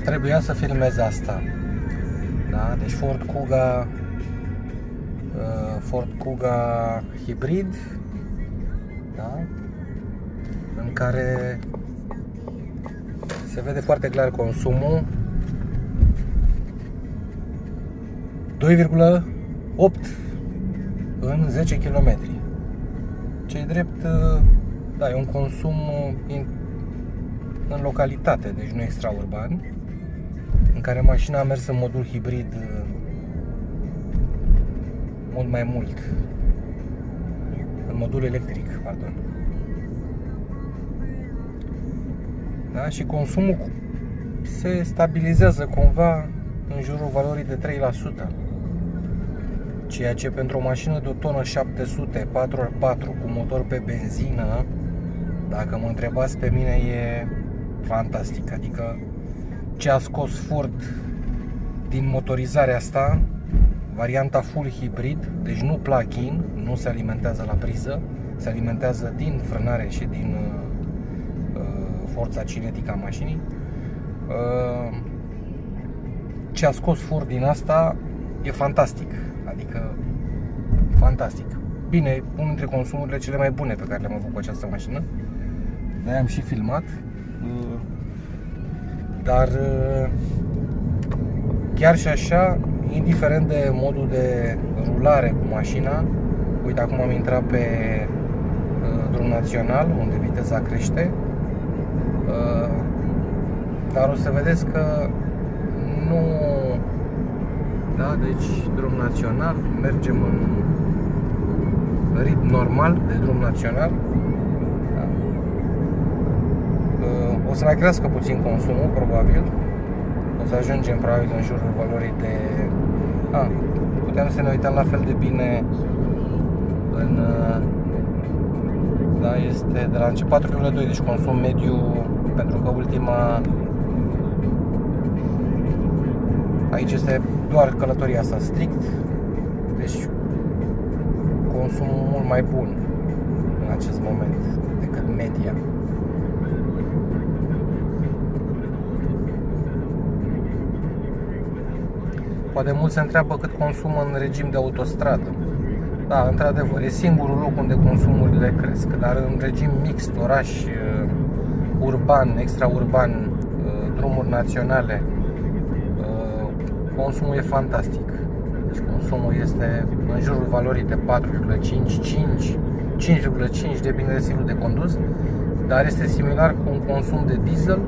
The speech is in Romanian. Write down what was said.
trebuia să filmez asta. Da? Deci Ford Kuga hibrid, da? În care se vede foarte clar consumul, 2,8 în 10 km. Ce-i drept, da, e un consum în localitate, deci nu extraurban, în care mașina a mers în modul hibrid mult mai mult, în modul electric, pardon. Da? Și consumul se stabilizează cumva în jurul valorii de 3%, ceea ce pentru o mașină de o tonă 700 4x4 cu motor pe benzină, dacă mă întrebați pe mine, e fantastic. Adică ce a scos Ford din motorizarea asta, varianta full hibrid, deci nu plug-in, nu se alimentează la priză, se alimentează din frânare și din forța cinetică a mașinii. Ce a scos Ford din asta e fantastic, adică fantastic. Bine, unul dintre consumurile cele mai bune pe care le-am avut cu această mașină, de-aia am și filmat, dar chiar și așa, indiferent de modul de rulare cu mașina, uite, acum am intrat pe drum național, unde viteza crește, dar o să vedeți că nu, da, deci drum național, mergem în ritm normal de drum național, da. O să mai crească puțin consumul, probabil. O să ajungem probabil în jurul valorii de... puteam să ne uităm la fel de bine în... Da, este de la început 4,2, deci consum mediu, pentru că ultima... Aici este doar călătoria asta strict, deci consumul mult mai bun în acest moment decât media. Poate mulți se întreabă cât consumă în regim de autostradă. Da, într-adevăr, e singurul loc unde consumurile cresc, dar în regim mixt, oraș, urban, extraurban, drumuri naționale, consumul e fantastic. Deci consumul este în jurul valorii de 4,5, 5,5, depinde de stilul de condus, dar este similar cu un consum de diesel